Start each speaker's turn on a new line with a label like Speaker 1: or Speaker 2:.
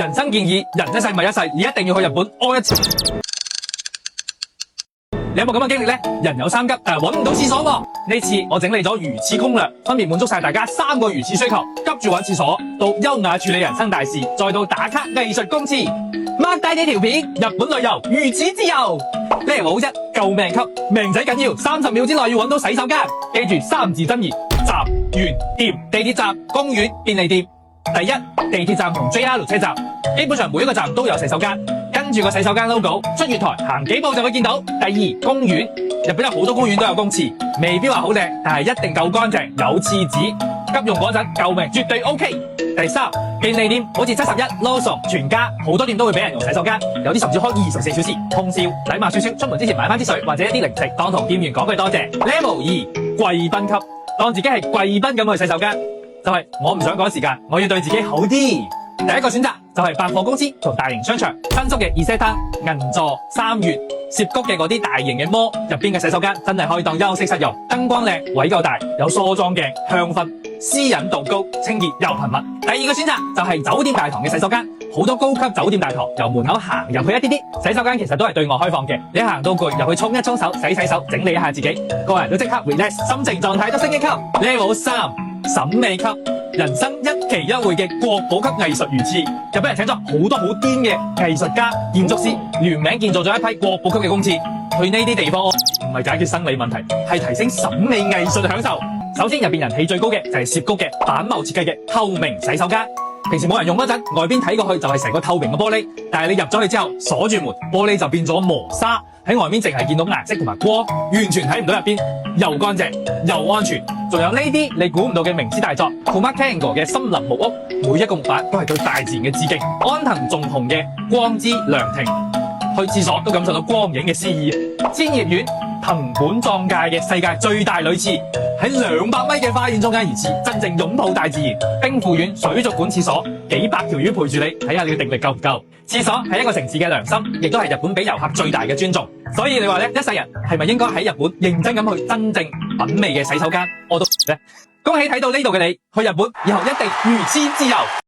Speaker 1: 人生建議，人一世物一世，你一定要去日本屙一次。你有冇咁嘅經歷呢？人有三急，但係搵唔到廁所喎。呢次我整理咗如廁攻略，分別滿足晒大家3個如廁需求：急住搵廁所，到優雅處理人生大事，再到打卡藝術公廁。擘大呢條片，日本旅遊如此自由。Level 1救命級，命仔緊要，30秒之內要搵到洗手間。記住3字真言：站、園、店。地鐵站、公園、便利店。第一，地鐵站同 JR 車站，基本上每一個站都有洗手間。跟住個洗手間 logo 出月台，行幾步就會見到。第二，公園，日本有好多公園都有公廁，未必話好靚，但係一定夠乾淨，有廁紙，急用嗰陣救命絕對 OK。第三，便利店，好似71、Lawson、全家，好多店都會俾人用洗手間，有啲甚至開24小時通宵。禮貌少少，出門之前買翻啲水或者一啲零食，當同店員講句多謝。Level 2貴賓級，當自己係貴賓咁去洗手間，就係我唔想趕時間，我要對自己好啲。第一個選擇就係百貨公司同大型商場，新宿嘅Isetan、銀座、三越、涉谷嘅嗰啲大型嘅mall入邊嘅洗手間真係可以當休息室用，燈光靚，位夠大，有梳妝鏡、香薰，私隱度高，清潔又頻密。第二個選擇就係酒店大堂嘅洗手間，好多高級酒店大堂由門口行入去一啲啲，洗手間其實都係對外開放嘅，你行到攰入去沖一沖手、洗洗手、整理一下自己，個人都即刻 relax， 心情狀態都升一級。Level 3審美級，人生一期一會嘅國寶級藝術如廁，日本人請咗好多好癲嘅藝術家、建築師聯名建造咗一批國寶級嘅公廁。去呢啲地方唔係解決生理問題，係提升審美藝術享受。首先入邊人氣最高嘅就係涉谷嘅板茂設計嘅透明洗手間，平時冇人用嗰陣，外邊睇過去就係成個透明嘅玻璃，但係你入咗去之後鎖住門，玻璃就變咗磨砂，喺外面淨係見到顏色同埋光，完全睇唔到入邊，又乾淨又安全。仲有呢啲你估唔到嘅明知大作 Kumakengo 嘅森林木屋，每一個木板都係對大自然嘅致敬。安藤重雄嘅光之涼亭，去廁所都感受到光影嘅詩意。千葉縣藤本壯介嘅世界最大女廁，喺200米嘅花園中間而設，真正擁抱大自然。兵庫縣水族館廁所，幾百條魚陪住你，睇下你嘅定力夠唔夠。廁所係一個城市嘅良心，亦都係日本俾遊客最大嘅尊重。所以你話咧，一世人係咪應該喺日本認真咁去真正品味嘅洗手間？我都咧，恭喜睇到呢度嘅你，去日本以後一定如廁自由。